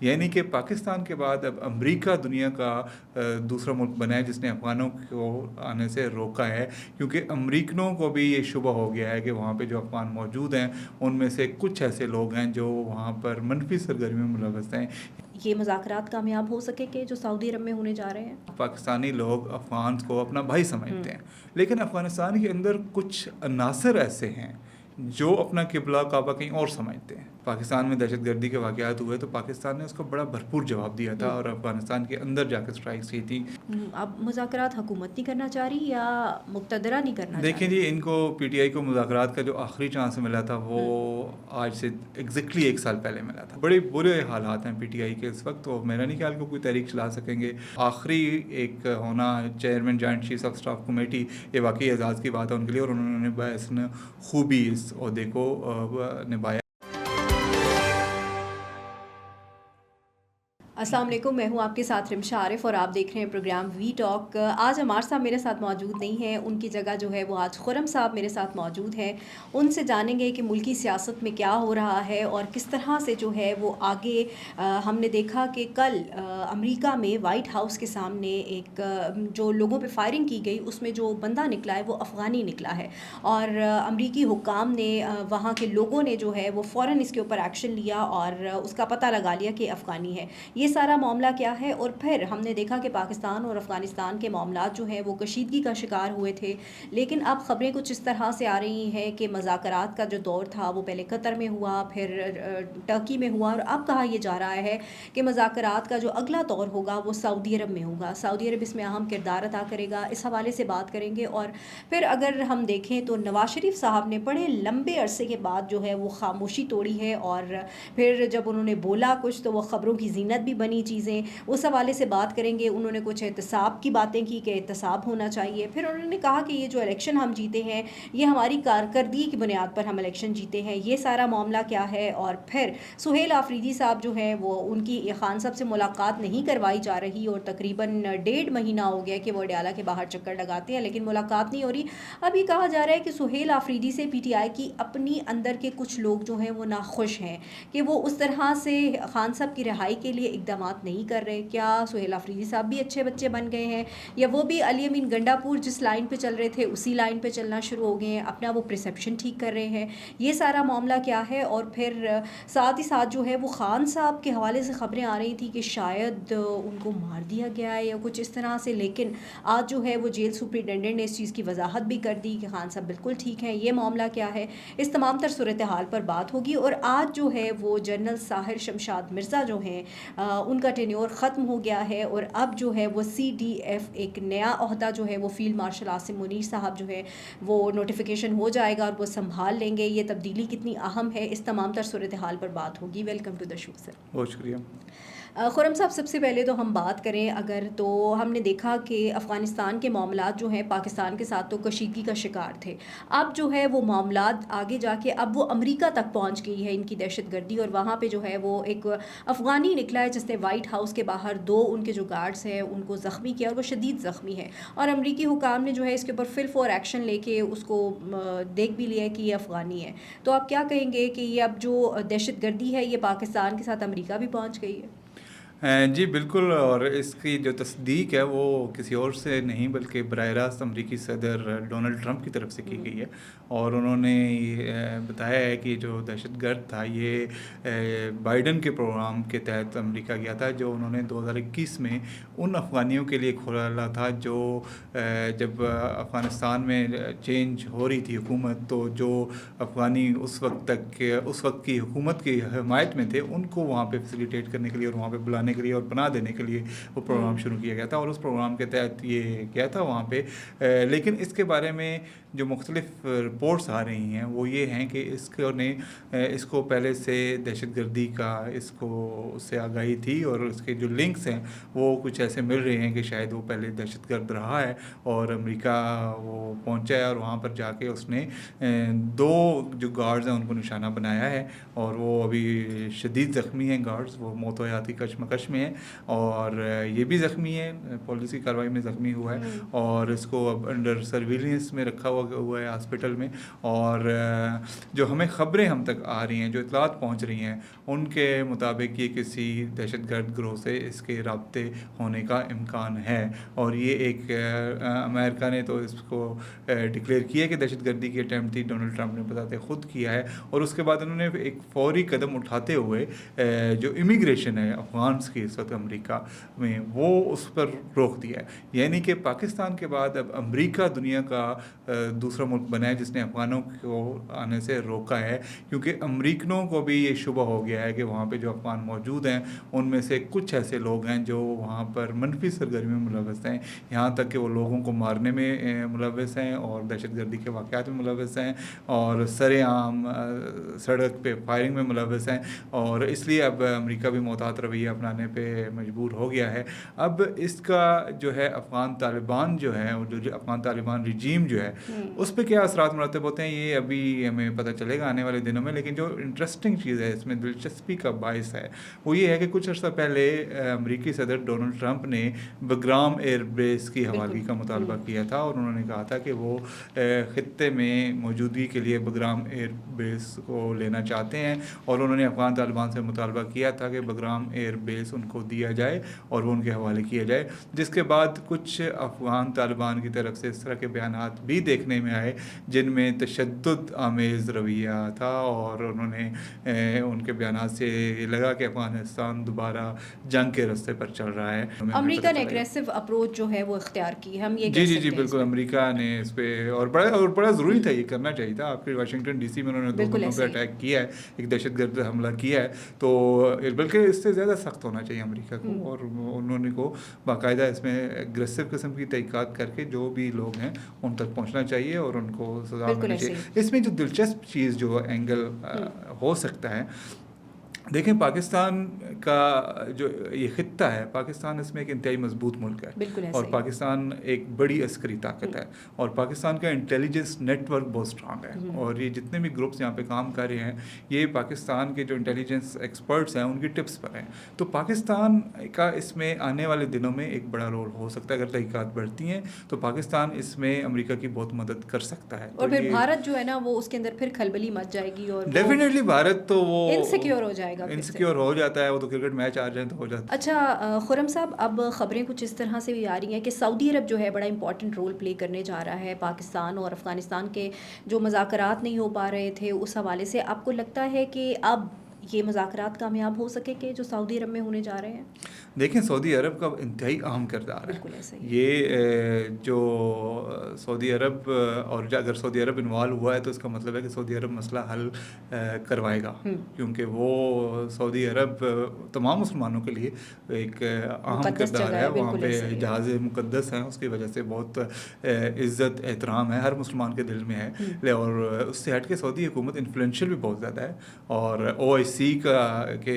یعنی کہ پاکستان کے بعد اب امریکہ دنیا کا دوسرا ملک بنا ہے جس نے افغانوں کو آنے سے روکا ہے، کیونکہ امریکنوں کو بھی یہ شبہ ہو گیا ہے کہ وہاں پہ جو افغان موجود ہیں ان میں سے کچھ ایسے لوگ ہیں جو وہاں پر منفی سرگرمیوں میں ملوث ہیں۔ یہ مذاکرات کامیاب ہو سکے کہ جو سعودی عرب میں ہونے جا رہے ہیں؟ پاکستانی لوگ افغان کو اپنا بھائی سمجھتے ہیں، لیکن افغانستان کے اندر کچھ عناصر ایسے ہیں جو اپنا قبلہ کعبہ کہیں اور سمجھتے ہیں۔ پاکستان میں دہشت گردی کے واقعات ہوئے تو پاکستان نے اس کو بڑا بھرپور جواب دیا تھا اور افغانستان کے اندر جا کے اسٹرائکس کی تھی۔ اب مذاکرات حکومت نہیں کرنا چاہ رہی یا مقتدرہ نہیں کرنا چاہ دیکھیں رہی؟ جی، ان کو پی ٹی آئی کو مذاکرات کا جو آخری چانس ملا تھا وہ آج سے ایگزیکٹلی 1 سال پہلے ملا تھا۔ بڑے برے حالات ہیں پی ٹی آئی کے اس وقت، تو میرا نہیں خیال کہ کوئی تحریک چلا سکیں گے۔ آخری ایک ہونا chairman joint chief of staff committee, یہ واقعی اعزاز کی بات ہے ان کے لیے، اور انہوں نے بحث خوبی اس عہدے کو نبھایا۔ السلام علیکم، میں ہوں آپ کے ساتھ رمشا عارف اور آپ دیکھ رہے ہیں پروگرام وی ٹاک۔ آج عمار صاحب میرے ساتھ موجود نہیں ہیں، ان کی جگہ جو ہے وہ آج خرم صاحب میرے ساتھ موجود ہیں۔ ان سے جانیں گے کہ ملکی سیاست میں کیا ہو رہا ہے اور کس طرح سے جو ہے وہ آگے ہم نے دیکھا کہ کل امریکہ میں وائٹ ہاؤس کے سامنے ایک جو لوگوں پہ فائرنگ کی گئی اس میں جو بندہ نکلا ہے وہ افغانی نکلا ہے، اور امریکی حکام نے وہاں کے لوگوں نے جو ہے وہ فوراً اس کے اوپر ایکشن لیا اور اس کا پتہ لگا لیا کہ افغانی ہے۔ یہ سارا معاملہ کیا ہے، اور پھر ہم نے دیکھا کہ پاکستان اور افغانستان کے معاملات جو ہیں وہ کشیدگی کا شکار ہوئے تھے، لیکن اب خبریں کچھ اس طرح سے آ رہی ہیں کہ مذاکرات کا جو دور تھا وہ پہلے قطر میں ہوا، پھر ٹرکی میں ہوا، اور اب کہا یہ جا رہا ہے کہ مذاکرات کا جو اگلا دور ہوگا وہ سعودی عرب میں ہوگا۔ سعودی عرب اس میں اہم کردار ادا کرے گا، اس حوالے سے بات کریں گے۔ اور پھر اگر ہم دیکھیں تو نواز شریف صاحب نے بڑے لمبے عرصے کے بعد جو ہے وہ خاموشی توڑی ہے، اور پھر جب انہوں نے بولا کچھ تو وہ خبروں کی زینت بھی بنی چیزیں، اس حوالے سے بات کریں گے۔ انہوں نے کچھ احتساب کی باتیں کی کہ احتساب ہونا چاہیے، پھر انہوں نے کہا کہ یہ جو الیکشن ہم جیتے ہیں یہ ہماری کارکردگی کی بنیاد پر ہم الیکشن جیتے ہیں، یہ سارا معاملہ کیا ہے۔ اور پھر سہیل آفریدی صاحب جو ہیں وہ ان کی خان صاحب سے ملاقات نہیں کروائی جا رہی، اور تقریباً 1.5 مہینہ ہو گیا کہ وہ اڈیالہ کے باہر چکر لگاتے ہیں لیکن ملاقات نہیں ہو رہی۔ اب یہ کہا جا رہا ہے کہ سہیل آفریدی سے پی ٹی آئی کی اپنی اندر کے کچھ لوگ جو ہیں وہ ناخوش ہیں کہ وہ اس طرح سے خان صاحب کی رہائی کے لیے اقدامات نہیں کر رہے۔ کیا سہیل آفریدی صاحب بھی اچھے بچے بن گئے ہیں، یا وہ بھی علی امین گنڈا پور جس لائن پہ چل رہے تھے اسی لائن پہ چلنا شروع ہو گئے ہیں، اپنا وہ پرسیپشن ٹھیک کر رہے ہیں؟ یہ سارا معاملہ کیا ہے؟ اور پھر ساتھ ہی ساتھ جو ہے وہ خان صاحب کے حوالے سے خبریں آ رہی تھی کہ شاید ان کو مار دیا گیا ہے یا کچھ اس طرح سے، لیکن آج جو ہے وہ جیل سپرنٹینڈنٹ نے اس چیز کی وضاحت بھی کر دی کہ خان صاحب بالکل ٹھیک ہیں۔ یہ معاملہ کیا ہے، اس تمام تر صورتحال پر بات ہوگی۔ اور آج جو ہے وہ جنرل ساحر شمشاد مرزا جو ہیں ان کا ٹینیور ختم ہو گیا ہے، اور اب جو ہے وہ سی ڈی ایف ایک نیا عہدہ جو ہے وہ فیلڈ مارشل عاصم منیر صاحب جو ہے وہ نوٹیفیکیشن ہو جائے گا اور وہ سنبھال لیں گے۔ یہ تبدیلی کتنی اہم ہے، اس تمام تر صورتحال پر بات ہوگی۔ ویلکم ٹو دا شو سر۔ بہت شکریہ۔ خرم صاحب، سب سے پہلے تو ہم بات کریں اگر، تو ہم نے دیکھا کہ افغانستان کے معاملات جو ہیں پاکستان کے ساتھ تو کشیدگی کا شکار تھے، اب جو ہے وہ معاملات آگے جا کے اب وہ امریکہ تک پہنچ گئی ہے ان کی دہشت گردی، اور وہاں پہ جو ہے وہ ایک افغانی نکلا ہے جس نے وائٹ ہاؤس کے باہر 2 ان کے جو گارڈز ہیں ان کو زخمی کیا، اور وہ شدید زخمی ہے، اور امریکی حکام نے جو ہے اس کے اوپر فل فور ایکشن لے کے اس کو دیکھ بھی لیا ہے کہ یہ افغانی ہے۔ تو آپ کیا کہیں گے کہ یہ اب جو دہشت گردی ہے یہ پاکستان کے ساتھ امریکہ بھی پہنچ گئی ہے؟ جی بالکل، اور اس کی جو تصدیق ہے وہ کسی اور سے نہیں بلکہ براہ راست امریکی صدر ڈونلڈ ٹرمپ کی طرف سے کی گئی ہے، اور انہوں نے بتایا ہے کہ جو دہشت گرد تھا یہ بائیڈن کے پروگرام کے تحت امریکہ گیا تھا، جو انہوں نے 2021 میں ان افغانیوں کے لیے کھولا تھا جو جب افغانستان میں چینج ہو رہی تھی حکومت، تو جو افغانی اس وقت کی حکومت کی حمایت میں تھے ان کو وہاں پہ فیسیلیٹیٹ کرنے کے لیے اور وہاں پہ بلانے کے لیے اور پناہ دینے کے لیے وہ پروگرام شروع کیا گیا تھا، اور اس پروگرام کے تحت یہ کیا تھا وہاں پہ۔ لیکن اس کے بارے میں جو مختلف رپورٹس آ رہی ہیں وہ یہ ہیں کہ اس کو پہلے سے دہشت گردی کا اس سے آگاہی تھی، اور اس کے جو لنکس ہیں وہ کچھ ایسے مل رہے ہیں کہ شاید وہ پہلے دہشت گرد رہا ہے اور امریکہ وہ پہنچا ہے، اور وہاں پر جا کے اس نے 2 جو گارڈز ہیں ان کو نشانہ بنایا ہے، اور وہ ابھی شدید زخمی ہیں گارڈز، وہ موت و حیات کی کشمکش تلاش میں ہے اور یہ بھی زخمی ہے، پولیس کی کارروائی میں زخمی ہوا ہے اور اس کو اب انڈر سرویلنس میں رکھا ہوا ہے ہاسپٹل میں. اور جو ہمیں خبریں ہم تک آ رہی ہیں، جو اطلاعات پہنچ رہی ہیں، ان کے مطابق یہ کسی دہشت گرد گروہ سے اس کے رابطے ہونے کا امکان ہے. اور یہ ایک امریکہ نے تو اس کو ڈکلیئر کیا کہ دہشت گردی کی اٹیمپٹ تھی، ڈونلڈ ٹرمپ نے بتاتے خود کیا ہے. اور اس کے بعد انہوں نے ایک فوری قدم اٹھاتے ہوئے جو امیگریشن ہے افغانس کی اس وقت امریکہ میں، وہ اس پر روک دیا ہے. یعنی کہ پاکستان کے بعد اب امریکہ دنیا کا دوسرا ملک بنا ہے جس نے افغانوں کو آنے سے روکا ہے، کیونکہ امریکنوں کو بھی یہ شبہ ہو گیا ہے کہ وہاں پہ جو افغان موجود ہیں ان میں سے کچھ ایسے لوگ ہیں جو وہاں پر منفی سرگرمی میں ملوث ہیں، یہاں تک کہ وہ لوگوں کو مارنے میں ملوث ہیں اور دہشت گردی کے واقعات میں ملوث ہیں اور سرے عام سڑک پہ فائرنگ میں ملوث ہیں. اور اس لیے اب امریکہ بھی محتاط رویہ اپنانے پہ مجبور ہو گیا ہے. اب اس کا جو ہے افغان طالبان جو ہے، جو افغان طالبان رجیم جو ہے، اس پہ کیا اثرات مرتب ہوتے ہیں یہ ابھی ہمیں پتہ چلے گا آنے والے دنوں میں. لیکن جو انٹرسٹنگ چیز ہے، اس میں دلچسپی کا باعث ہے، وہ یہ ہے کہ کچھ عرصہ پہلے امریکی صدر ڈونلڈ ٹرمپ نے بگرام ایئر بیس کی حوالگی کا مطالبہ کیا تھا اور انہوں نے کہا تھا کہ وہ خطے میں موجودگی کے لیے بگرام ایئر بیس کو لینا چاہتے ہیں. اور انہوں نے افغان طالبان سے مطالبہ کیا تھا کہ بگرام ایئر بیس ان کو دیا جائے اور وہ ان کے حوالے کیا جائے، جس کے بعد کچھ افغان طالبان کی طرف سے اس طرح کے بیانات بھی دیکھنے میں آئے جن میں تشدد آمیز رویہ تھا. اور انہوں نے ان کے بیانات سے یہ لگا کہ افغانستان دوبارہ جنگ کے راستے پر چل رہا ہے. امریکہ نے ایگریسو اپروچ جو ہے وہ اختیار کی، ہم یہ جی جی جی بالکل، امریکہ نے اس پہ اور بڑا ضروری تھا، یہ کرنا چاہیے تھا. آپ کے واشنگٹن ڈی سی میں انہوں نے 2 ملکوں پہ اٹیک کیا ہے، ایک دہشت گرد حملہ کیا ہے، تو بلکہ اس سے زیادہ سخت ہونا چاہیے امریکہ کو. اور انہوں نے کو باقاعدہ اس میں اگریسو قسم کی تحقیقات کر کے جو بھی لوگ ہیں ان تک پہنچنا چاہیے اور ان کو سزا ملنی چاہیے. اس میں جو دلچسپ چیز جو اینگل ہو سکتا ہے، دیکھیں پاکستان کا جو یہ خطہ ہے، پاکستان اس میں ایک انتہائی مضبوط ملک ہے اور پاکستان ایک بڑی عسکری طاقت ہے اور پاکستان کا انٹیلیجنس نیٹ ورک بہت اسٹرانگ ہے. اور یہ جتنے بھی گروپس یہاں پہ کام کر رہے ہیں یہ پاکستان کے جو انٹیلیجنس ایکسپرٹس ہیں ان کی ٹپس پر ہیں. تو پاکستان کا اس میں آنے والے دنوں میں ایک بڑا رول ہو سکتا ہے. اگر تحقیقات بڑھتی ہیں تو پاکستان اس میں امریکہ کی بہت مدد کر سکتا ہے. اور پھر بھارت جو ہے نا وہ اس کے اندر پھر کھلبلی مچ جائے گی اور ڈیفینیٹلی بھارت تو وہ انسیکیور ہو جائے گا، انسیکیور ہو جاتا ہے، وہ تو کرکٹ میچ آ جائیں تو ہو جاتا ہے. اچھا خرم صاحب، اب خبریں کچھ اس طرح سے بھی آ رہی ہیں کہ سعودی عرب جو ہے بڑا امپورٹنٹ رول پلے کرنے جا رہا ہے پاکستان اور افغانستان کے جو مذاکرات نہیں ہو پا رہے تھے اس حوالے سے. آپ کو لگتا ہے کہ اب یہ مذاکرات کامیاب ہو سکے کہ جو سعودی عرب میں ہونے جا رہے ہیں؟ دیکھیں سعودی عرب کا انتہائی اہم کردار ہے. یہ جو سعودی عرب اور اگر سعودی عرب انوالو ہوا ہے تو اس کا مطلب ہے کہ سعودی عرب مسئلہ حل کروائے گا، کیونکہ وہ سعودی عرب تمام مسلمانوں کے لیے ایک اہم کردار ہے. وہاں پہ جہاز مقدس ہیں، اس کی وجہ سے بہت عزت احترام ہے ہر مسلمان کے دل میں ہے. اور اس سے ہٹ کے سعودی حکومت انفلوئنشیل بھی بہت زیادہ ہے اور OIC کا کہ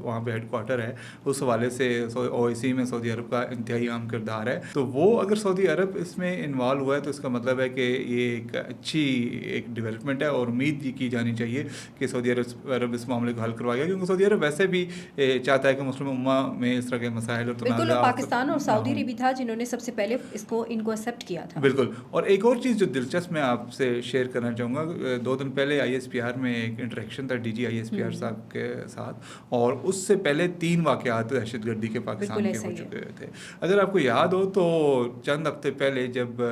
وہاں پہ ہیڈ کوارٹر ہے، اس حوالے سے OIC میں سعودی عرب کا انتہائی اہم کردار ہے. تو وہ اگر سعودی عرب اس میں انوالو ہوا ہے تو اس کا مطلب ہے کہ یہ ایک اچھی ایک ڈیولپمنٹ ہے اور امید یہ کی جانی چاہیے کہ سعودی عرب اس معاملے کو حل کروائے گا، کیونکہ سعودی عرب ویسے بھی چاہتا ہے کہ مسلم امہ میں اس طرح کے مسائل اور تنازعات. بالکل، پاکستان اور سعودی عرب بھی تھا جنہوں نے سب سے پہلے ان کو ایکسیپٹ کیا تھا. بالکل. اور ایک اور چیز جو دلچسپ میں آپ سے شیئر کرنا چاہوں گا، 2 دن پہلے ISPR میں ایک انٹریکشن تھا DG ISPR صاحب کے ساتھ، اور اس سے پہلے 3 واقعات دہشت گردی کے پاکستان کے ہو چکے تھے. اگر آپ کو یاد ہو تو چند ہفتے پہلے جب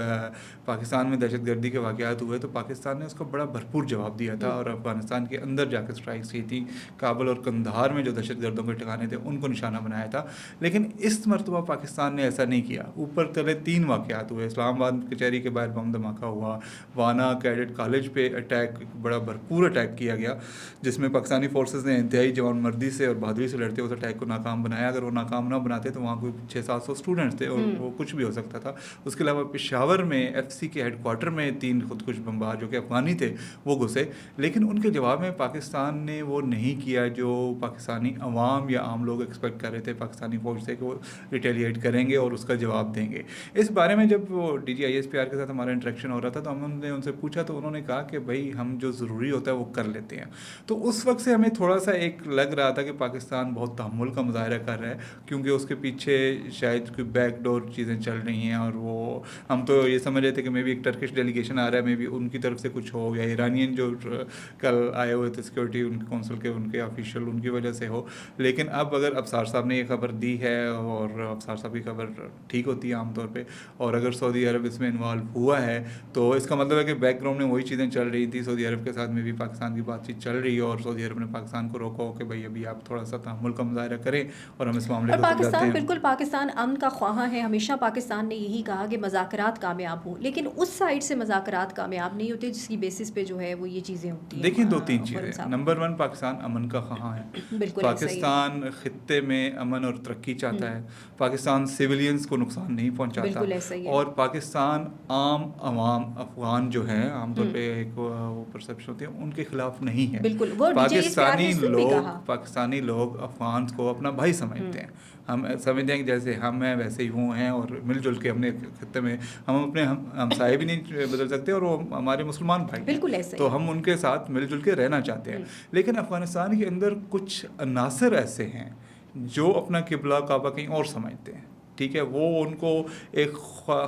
پاکستان میں دہشت گردی کے واقعات ہوئے تو پاکستان نے اس کو بڑا بھرپور جواب دیا تھا اور افغانستان کے اندر جا کے اسٹرائکس کی تھی. کابل اور قندھار میں جو دہشت گردوں کے ٹھکانے تھے ان کو نشانہ بنایا تھا. لیکن اس مرتبہ پاکستان نے ایسا نہیں کیا. اوپر تلے 3 واقعات ہوئے. اسلام آباد کچہری کے باہر بم دھماکہ ہوا، وانا کیڈٹ کالج پہ اٹیک، بڑا بھرپور اٹیک کیا گیا جس میں پاکستانی فورسز نے انتہائی جوان مردی سے اور بہادری سے لڑتے اس اٹیک کو ناکام بنایا. اگر وہ ناکام نہ بناتے تو وہاں کوئی 600-700 اسٹوڈنٹس تھے اور وہ کچھ بھی ہو سکتا تھا. اس کے علاوہ پشاور میں FC کے ہیڈ کوارٹر میں 3 خودکش بمبار جو کہ افغانی تھے وہ گھسے، لیکن ان کے جواب میں پاکستان نے وہ نہیں کیا جو پاکستانی عوام یا عام لوگ ایکسپیکٹ کر رہے تھے پاکستانی فوج سے کہ وہ ریٹیلیٹ کریں گے اور اس کا جواب دیں گے. اس بارے میں جب وہ DG ISPR کے ساتھ ہمارا انٹریکشن ہو رہا تھا تو ہم نے ان سے پوچھا تو انہوں نے کہا کہ بھائی ہم جو ضروری ہوتا ہے وہ کر لیتے ہیں. تو اس وقت سے ہمیں تھوڑا سا ایک لگ رہا تھا کہ پاکستان بہت تحمل کا مظاہرہ کر رہا ہے، کیونکہ اس کے پیچھے شاید کوئی بیک ڈور چیزیں چل رہی ہیں، اور وہ ہم تو یہ سمجھ رہے تھے کہ میں بھی ایک ٹرکش ڈیلیگیشن آ رہا ہے، میں بھی ان کی طرف سے کچھ ہو، یا ایرانین جو کل آئے ہوئے تھے سیکورٹی ان کے کونسل کے ان کے آفیشیل ان کی وجہ سے ہو. لیکن اب اگر افسار صاحب نے یہ خبر دی ہے، اور افسار صاحب کی خبر ٹھیک ہوتی ہے عام طور پہ، اور اگر سعودی عرب اس میں انوالو ہوا ہے تو اس کا مطلب ہے کہ بیک گراؤنڈ میں وہی چیزیں چل رہی تھی. سعودی عرب کے ساتھ میں بھی پاکستان کی بات چیت چل رہی ہے، اور سعودی عرب نے پاکستان کو روکا ہو کہ بھائی ابھی آپ تھوڑا سا تحمل کا مظاہرہ کریں اور ہم اس معاملے اور کو سلجھاتے پاکستان ہیں. بالکل پاکستان امن کا خواہاں ہے، ہمیشہ پاکستان نے یہی کہا کہ مذاکرات کامیاب ہوں، لیکن اس سائڈ سے مذاکرات کامیاب نہیں ہوتے جس کی بیسس پہ جو ہے وہ یہ چیزیں ہوتی ہیں. دیکھیں 2-3 چیزیں. نمبر 1 پاکستان امن کا خواہاں ہے. بالکل پاکستان خطے میں امن اور ترقی چاہتا ہے. پاکستان سویلینز کو نقصان نہیں پہنچاتا. بالکل ایسا ہی ہے. اور پاکستان عام عوام افغان جو ہیں عام طور پہ ایک وہ پرسیپشن ہوتی ہے ان کے خلاف نہیں ہے. بالکل وہ پاکستانی لوگ افغان کو اپنا بھائی سمجھتے ہیں. ہم سمجھتے ہیں کہ جیسے ہم ہیں ویسے ہی وہ ہیں، اور مل جل کے اپنے خطے میں ہم اپنے ہمسائے بھی نہیں بدل سکتے، اور وہ ہمارے مسلمان بھائی بالکل ہیں تو ہم ان کے ساتھ مل جل کے رہنا چاہتے ہیں. لیکن افغانستان کے اندر کچھ عناصر ایسے ہیں جو اپنا قبلہ کعبہ کہیں اور سمجھتے ہیں. ٹھیک ہے، وہ ان کو ایک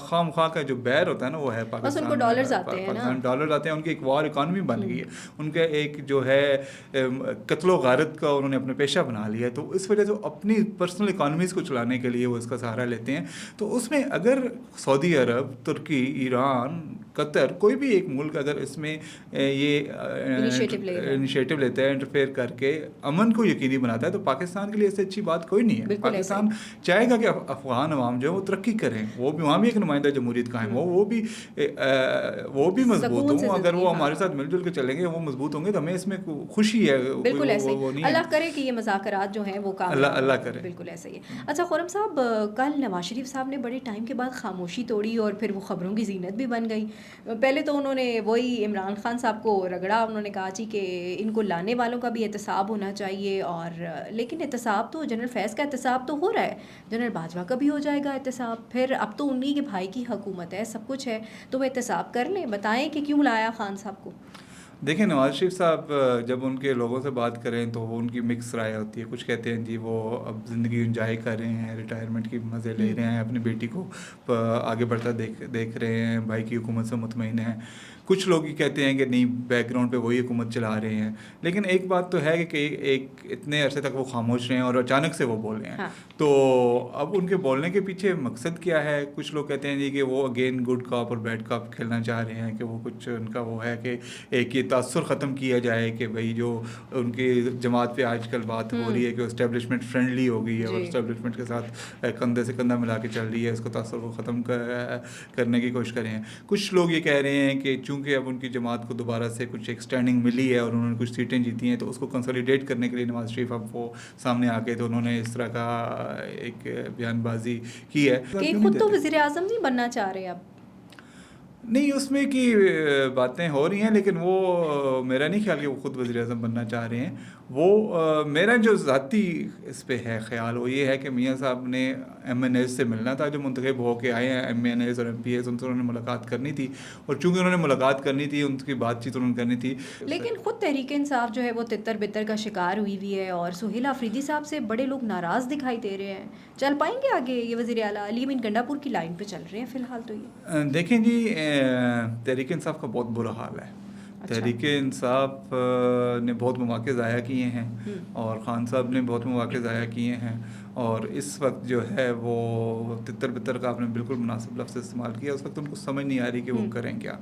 خام خواہ کا جو بیر ہوتا ہے نا وہ ہے پاکستان. بس ان کو ڈالرز آتے ہیں نا، پاکستان ڈالرز آتے ہیں، ان کی ایک وار اکانومی بن گئی ہے، ان کا ایک جو ہے قتل و غارت کا انہوں نے اپنا پیشہ بنا لیا ہے. تو اس وجہ سے اپنی پرسنل اکانومیز کو چلانے کے لیے وہ اس کا سہارا لیتے ہیں. تو اس میں اگر سعودی عرب، ترکی، ایران، قطر، کوئی بھی ایک ملک اگر اس میں یہ انیشیٹو لیتا ہے، انٹرفیئر کر کے امن کو یقینی بناتا ہے، تو پاکستان کے لیے اس سے اچھی بات کوئی نہیں ہے. پاکستان چاہے گا کہ افغان عوام جو ہے وہ ترقی کریں، وہ بھی وہاں بھی ایک نمائندہ جمہوریت قائم ہو، وہ بھی مضبوط ہوں. اگر وہ ہمارے ساتھ مل جل کے چلیں گے، وہ مضبوط ہوں گے، تو ہمیں اس میں خوشی ہے. بالکل ایسے ہی، اللہ کرے کہ یہ مذاکرات جو ہیں وہ کامیاب، اللہ کرے. بالکل ایسا ہی ہے. اچھا خرم صاحب، کل نواز شریف صاحب نے بڑے ٹائم کے بعد خاموشی توڑی اور پھر وہ خبروں کی زینت بھی بن گئی. پہلے تو انہوں نے وہی عمران خان صاحب کو رگڑا، انہوں نے کہا جی کہ ان کو لانے والوں کا بھی احتساب ہونا چاہیے، اور لیکن احتساب تو جنرل فیض کا احتساب تو ہو رہا ہے، جنرل باجوہ کا بھی ہو جائے گا احتساب. پھر اب تو انہی کے بھائی کی حکومت ہے، سب کچھ ہے، تو وہ احتساب کر لیں. بتائیں کہ کیوں لایا خان صاحب کو. دیکھیں نواز شریف صاحب جب ان کے لوگوں سے بات کریں تو ان کی مکس رائے ہوتی ہے. کچھ کہتے ہیں جی وہ اب زندگی انجوائے کر رہے ہیں، ریٹائرمنٹ کی مزے لے رہے ہیں، اپنی بیٹی کو آگے بڑھتا دیکھ رہے ہیں، بھائی کی حکومت سے مطمئن ہیں. کچھ لوگ یہ کہتے ہیں کہ نہیں، بیک گراؤنڈ پہ وہی حکومت چلا رہے ہیں. لیکن ایک بات تو ہے کہ ایک اتنے عرصے تک وہ خاموش رہے ہیں اور اچانک سے وہ بول رہے ہیں. تو اب ان کے بولنے کے پیچھے مقصد کیا ہے؟ کچھ لوگ کہتے ہیں جی کہ وہ اگین گڈ کاپ اور بیڈ کاپ کھیلنا چاہ رہے ہیں، کہ وہ کچھ ان کا وہ ہے کہ ایک یہ تاثر ختم کیا جائے کہ بھائی جو ان کی جماعت پہ آج کل بات ہو رہی ہے کہ اسٹیبلشمنٹ فرینڈلی ہو گئی ہے اور اسٹیبلشمنٹ کے ساتھ کندھے سے کندھا ملا کے چل رہی ہے، اس کو تاثر کو ختم کرنے کی کوشش کر رہے ہیں. کچھ لوگ یہ کہہ رہے ہیں کہ چونکہ اب ان کی جماعت کو دوبارہ سے کچھ ایک اسٹینڈنگ ملی ہے اور انہوں نے کچھ سیٹیں جیتی ہیں، تو اس کو کنسولیڈیٹ کرنے کے لیے نواز شریف اب وہ سامنے آ کے تو انہوں نے اس طرح کا ایک بیان بازی کی ہے کہ خود تو وزیر اعظم نہیں بننا چاہ رہے. اب نہیں، اس میں کی باتیں ہو رہی ہیں، لیکن وہ میرا نہیں خیال کہ وہ خود وزیر اعظم بننا چاہ رہے ہیں. وہ میرا جو ذاتی اس پہ ہے خیال وہ یہ ہے کہ میاں صاحب نے ایم این ایز سے ملنا تھا، جو منتخب ہو کے آئے ہیں ایم این ایز اور ایم پی ایز، ان سے انہوں نے ملاقات کرنی تھی. اور چونکہ انہوں نے ملاقات کرنی تھی، ان کی بات چیت انہوں نے کرنی تھی. لیکن خود تحریک انصاف جو ہے وہ تتر بتر کا شکار ہوئی ہے، اور سہیل آفریدی صاحب سے بڑے لوگ ناراض دکھائی دے رہے ہیں. چل پائیں گے آگے یہ وزیر اعلیٰ؟ علی امین گنڈا پور کی لائن پہ چل رہے ہیں فی الحال. تو یہ دیکھیں جی، تحریک انصاف کا بہت برا حال ہے. تحریک انصاف نے بہت مواقع ضائع کیے ہیں، اور خان صاحب نے بہت مواقع ضائع کیے ہیں. اور اس وقت جو ہے وہ تتر بتر کا آپ نے بالکل مناسب لفظ استعمال کیا. اس وقت ان کو سمجھ نہیں آ رہی کہ وہ کریں کیا.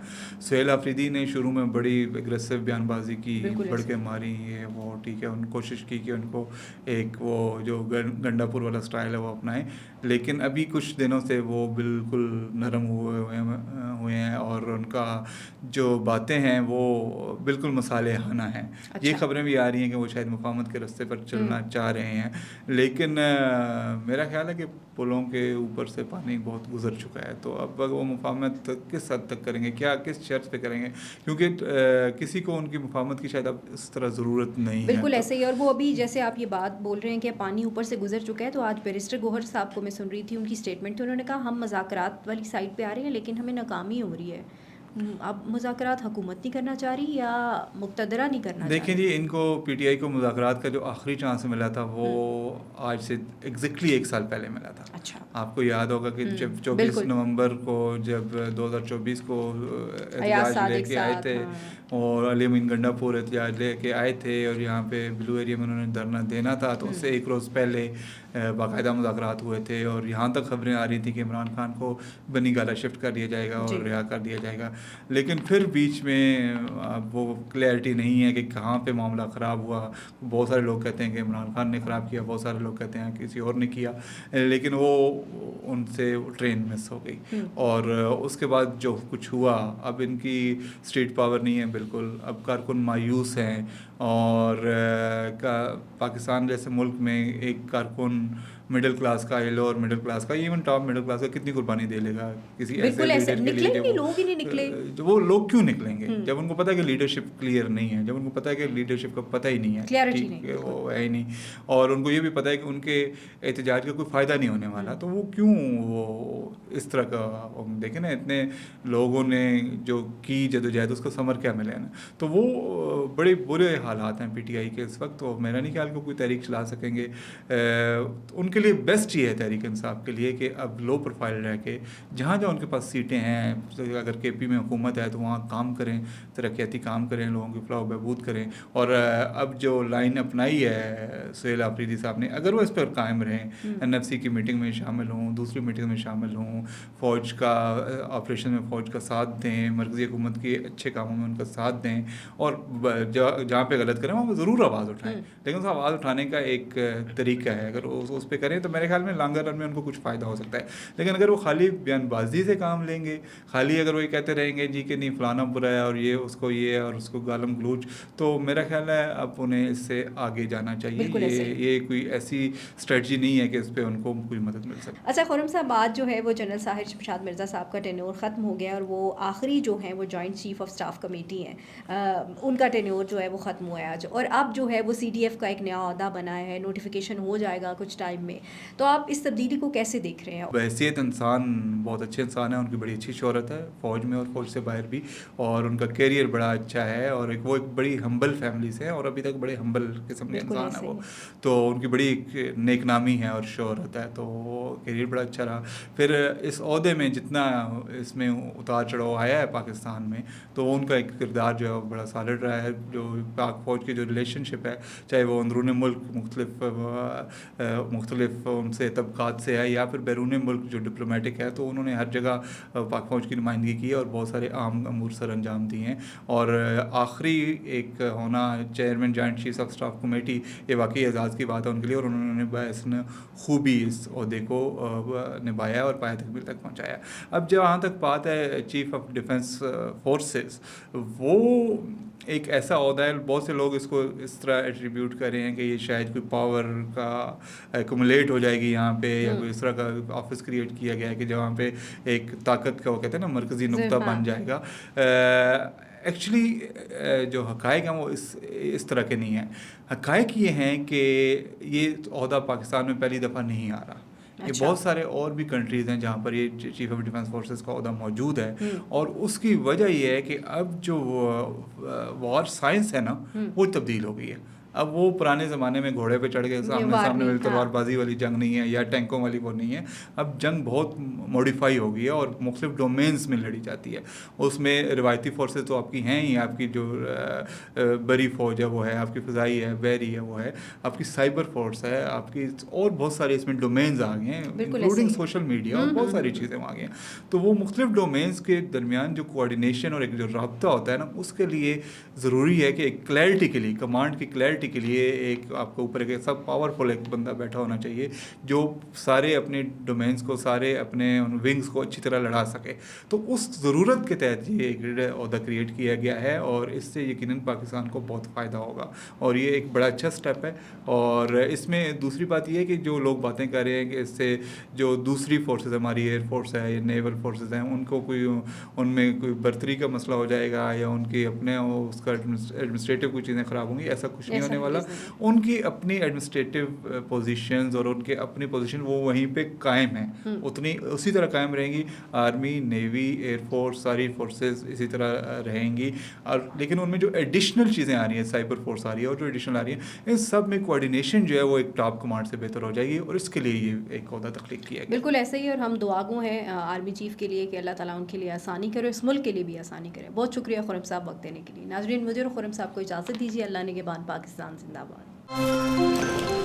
سہیل آفریدی نے شروع میں بڑی اگریسو بیان بازی کی، بڑھ کے ماری ہے وہ، ٹھیک ہے، ان کوشش کی کہ ان کو ایک وہ جو گنڈا پور والا سٹائل ہے وہ اپنائیں. لیکن ابھی کچھ دنوں سے وہ بالکل نرم ہوئے ہیں، اور ان کا جو باتیں ہیں وہ بالکل مصالحانہ ہیں. یہ خبریں بھی آ رہی ہیں کہ وہ شاید مفاہمت کے راستے پر چلنا چاہ رہے ہیں. لیکن میرا خیال ہے کہ پلوں کے اوپر سے پانی بہت گزر چکا ہے. تو اب وہ مفاہمت کس حد تک کریں گے، کیا کس شرط پہ کریں گے؟ کیونکہ کسی کو ان کی مفاہمت کی شاید اب اس طرح ضرورت نہیں ہے. بالکل ایسے ہی. اور وہ ابھی جیسے آپ یہ بات بول رہے ہیں کہ پانی اوپر سے گزر چکا ہے، تو آج بیرسٹر گوہر صاحب کو میں سن رہی تھی، ان کی اسٹیٹمنٹ تھی، انہوں نے کہا ہم مذاکرات والی سائڈ پہ آ رہے ہیں لیکن ہمیں ناکامی ہو رہی ہے. اب مذاکرات حکومت نہیں کرنا چاہ رہی یا مقتدرہ نہیں کرنا چاہ دیکھیں رہی؟ جی، ان کو پی ٹی آئی کو مذاکرات کا جو آخری چانس ملا تھا وہ آج سے ایگزیکٹلی 1 سال پہلے ملا تھا. اچھا. آپ کو یاد ہوگا کہ جب 24 بالکل. نومبر کو جب 2024 کو ایاز احتجاج لے صادق کے آئے صاحب، تھے ہاں. اور علی امین گنڈا پور احتجاج لے کے آئے تھے اور یہاں پہ بلو ایریا میں انہوں نے دھرنا دینا تھا، تو اس سے 1 روز پہلے باقاعدہ مذاکرات ہوئے تھے اور یہاں تک خبریں آ رہی تھیں کہ عمران خان کو بنی گالا شفٹ کر دیا جائے گا اور رہا کر دیا جائے گا. لیکن پھر بیچ میں اب وہ کلیئرٹی نہیں ہے کہ کہاں پہ معاملہ خراب ہوا. بہت سارے لوگ کہتے ہیں کہ عمران خان نے خراب کیا، بہت سارے لوگ کہتے ہیں کسی اور نے کیا، لیکن وہ ان سے ٹرین مس ہو گئی. اور اس کے بعد جو کچھ ہوا، اب ان کی اسٹیٹ پاور نہیں ہے بالکل، اب کارکن مایوس ہیں. اور پاکستان جیسے ملک میں ایک کارکن مڈل کلاس کا، ایلو اور مڈل کلاس کا، ایون ٹاپ مڈل کلاس کا کتنی قربانی دے لے گا کسی ایسے لیڈر کے لیے نکلیں گے لوگ ہی نہیں نکلے. وہ لوگ کیوں نکلیں گے جب ان کو پتہ ہے کہ لیڈرشپ کلیئر نہیں ہے، جب ان کو پتہ ہے کہ لیڈرشپ کا پتہ ہی نہیں ہے، کلیئرٹی نہیں، وہ ہے ہی نہیں، اور ان کو یہ بھی پتہ ہے کہ ان کے احتجاج کا کوئی فائدہ نہیں ہونے والا، تو وہ کیوں وہ اس طرح کا. دیکھیں نا، اتنے لوگوں نے جو کی جدوجہد، اس کا ثمر کیا ملے نا. تو وہ بڑے برے حالات ہیں پی ٹی آئی کے اس وقت. تو میرا نہیں خیال کہ کوئی تحریک چلا سکیں گے. ان کے لیے بیسٹ یہ ہے تحریک انصاف کے لیے کہ اب لو پروفائل رہ کے جہاں جہاں ان کے پاس سیٹیں ہیں، اگر کے پی میں حکومت ہے تو وہاں کام کریں، ترقیاتی کام کریں، لوگوں کی فلاح و بہبود کریں. اور اب جو لائن اپنائی ہے سہیل آفریدی صاحب نے، اگر وہ اس پر قائم رہیں، این ایف سی کی میٹنگ میں شامل ہوں، دوسری میٹنگ میں شامل ہوں، فوج کا آپریشن میں فوج کا ساتھ دیں، مرکزی حکومت کے اچھے کاموں میں ان کا ساتھ دیں، اور جہاں پہ غلط کریں وہاں ضرور آواز اٹھائیں. لیکن اس آواز اٹھانے کا ایک طریقہ ہے، اگر اس پہ کریں تو میرے خیال میں لانگر رن میں ان کو کچھ فائدہ ہو سکتا ہے. لیکن اگر وہ خالی بیان بازی سے کام لیں گے، خالی اگر وہ یہ کہتے رہیں گے جی کہ نہیں فلانا برا ہے اور یہ اس کو یہ اور اس کو گالم گلوچ، تو میرا خیال ہے اب انہیں اس سے آگے جانا چاہیے. یہ کوئی ایسی اسٹریٹجی نہیں ہے کہ اس پہ ان کو کوئی مدد مل سکے. اچھا خرم صاحب، آج جو ہے وہ جنرل ساحر شمشاد مرزا صاحب کا ٹینیور ختم ہو گیا اور وہ آخری جو ہیں وہ joint chief of staff committee ہیں، ان کا ٹینیور جو ہے وہ ختم ہوا ہے آج. اور اب جو ہے وہ سی ڈی ایف کا ایک نیا عہدہ بنا ہے، نوٹیفیکیشن ہو جائے گا کچھ ٹائم میں. تو آپ اس تبدیلی کو کیسے دیکھ رہے ہیں؟ بحیثیت انسان بہت اچھے انسان ہیں، ان کی بڑی اچھی شہرت ہے فوج میں اور فوج سے باہر بھی، اور ان کا کیریئر بڑا اچھا ہے، اور وہ ایک بڑی ہمبل فیملی سے ہیں اور ابھی تک بڑے ہمبل قسم کے انسان ہیں وہ. تو ان کی بڑی نیک نامی ہے اور شہرت ہے، تو کیریئر بڑا اچھا رہا. پھر اس عہدے میں جتنا اس میں اتار چڑھاؤ آیا ہے پاکستان میں، تو ان کا ایک کردار جو ہے وہ بڑا سالڈ رہا ہے. جو پاک فوج کی جو ریلیشن شپ ہے، چاہے وہ اندرون ملک مختلف ان سے طبقات سے ہے یا پھر بیرون ملک جو ڈپلومیٹک ہے، تو انہوں نے ہر جگہ پاک فوج کی نمائندگی کی اور بہت سارے عام امور سر انجام دیے ہیں. اور آخری ایک ہونا chairman joint chief of staff committee, یہ واقعی اعزاز کی بات ہے ان کے لیے، اور انہوں نے باعث خوبی اس عہدے کو نبھایا اور پایہ تکمیل تک پہنچایا. اب جہاں تک بات ہے چیف آف ڈیفنس فورسز، وہ ایک ایسا عہدہ ہے، بہت سے لوگ اس کو اس طرح ایٹریبیوٹ کر رہے ہیں کہ یہ شاید کوئی پاور کا ایکومولیٹ ہو جائے گی یہاں پہ، یا کوئی اس طرح کا آفس کریٹ کیا گیا ہے کہ جہاں پہ ایک طاقت کا وہ کہتے ہیں نا مرکزی نقطہ بن جائے گا. ایکچولی جو حقائق ہیں وہ اس طرح کے نہیں ہیں. حقائق یہ ہیں کہ یہ عہدہ پاکستان میں پہلی دفعہ نہیں آ رہا. یہ بہت سارے اور بھی کنٹریز ہیں جہاں پر یہ چیف آف ڈیفنس فورسز کا عہدہ موجود ہے، اور اس کی وجہ یہ ہے کہ اب جو وار سائنس ہے نا وہ تبدیل ہو گئی ہے. اب وہ پرانے زمانے میں گھوڑے پہ چڑھ کے سامنے والی تلوار بازی والی جنگ نہیں ہے، یا ٹینکوں والی وہ نہیں ہے. اب جنگ بہت موڈیفائی ہو گئی ہے اور مختلف ڈومینز میں لڑی جاتی ہے. اس میں روایتی فورسز تو آپ کی ہیں ہی، آپ کی جو بری فوج ہے وہ ہے، آپ کی فضائی ہے، بحری ہے وہ ہے، آپ کی سائبر فورس ہے، آپ کی اور بہت سارے اس میں ڈومینز آ گئے ہیں، انکلوڈنگ سوشل میڈیا، اور بہت ساری چیزیں آ گئی ہیں. تو وہ مختلف ڈومینز کے درمیان جو کوآرڈینیشن اور ایک جو رابطہ ہوتا ہے نا، اس کے لیے ضروری ہے کہ ایک کلیئرٹی کے لیے، کمانڈ کی کلیئرٹی کے لیے ایک آپ کو اوپر ایک سب پاورفل ایک بندہ بیٹھا ہونا چاہیے جو سارے اپنے ڈومینس کو، سارے اپنے ونگز کو اچھی طرح لڑا سکے. تو اس ضرورت کے تحت یہ ایک عہدہ کریٹ کیا گیا ہے، اور اس سے یقیناً پاکستان کو بہت فائدہ ہوگا، اور یہ ایک بڑا اچھا سٹیپ ہے. اور اس میں دوسری بات یہ ہے کہ جو لوگ باتیں کر رہے ہیں کہ اس سے جو دوسری فورسز ہماری ایئر فورس ہے یا نیول فورسز ہیں، ان کو کوئی ان میں کوئی برتری کا مسئلہ ہو جائے گا، یا ان کی اپنے اس کا ایڈمنسٹریٹو کوئی چیزیں خراب ہوں گی، ایسا کچھ نہیں آنے والا. ان کی اپنی ایڈمنسٹریٹو پوزیشنز اور ان کے اپنی پوزیشن وہ وہیں پہ قائم ہیں, اتنی اسی طرح قائم رہیں گی. آرمی, نیوی, ایئر فورس, ساری فورسز اسی طرح رہیں گی. اور لیکن ان میں جو ایڈیشنل چیزیں آ رہی ہیں, سائبر فورس آ رہی ہے اور جو ایڈیشنل آ رہی ہیں, ان سب میں کوآرڈینیشن جو ہے وہ ایک ٹاپ کمانڈ سے بہتر ہو جائے گی, اور اس کے لیے یہ ایک عہدہ تخلیق کیا گیا. بالکل ایسے ہی, اور ہم دعا گو ہیں آرمی چیف کے لیے کہ اللہ تعالیٰ ان کے لیے آسانی کرے, اس ملک کے لیے بھی آسانی کرے. بہت شکریہ خرم صاحب وقت دینے کے لیے. ناظرین, مجھے اور خرم صاحب کو اجازت دیجیے. اللہ نے کے بان پاکستان زندہ باد.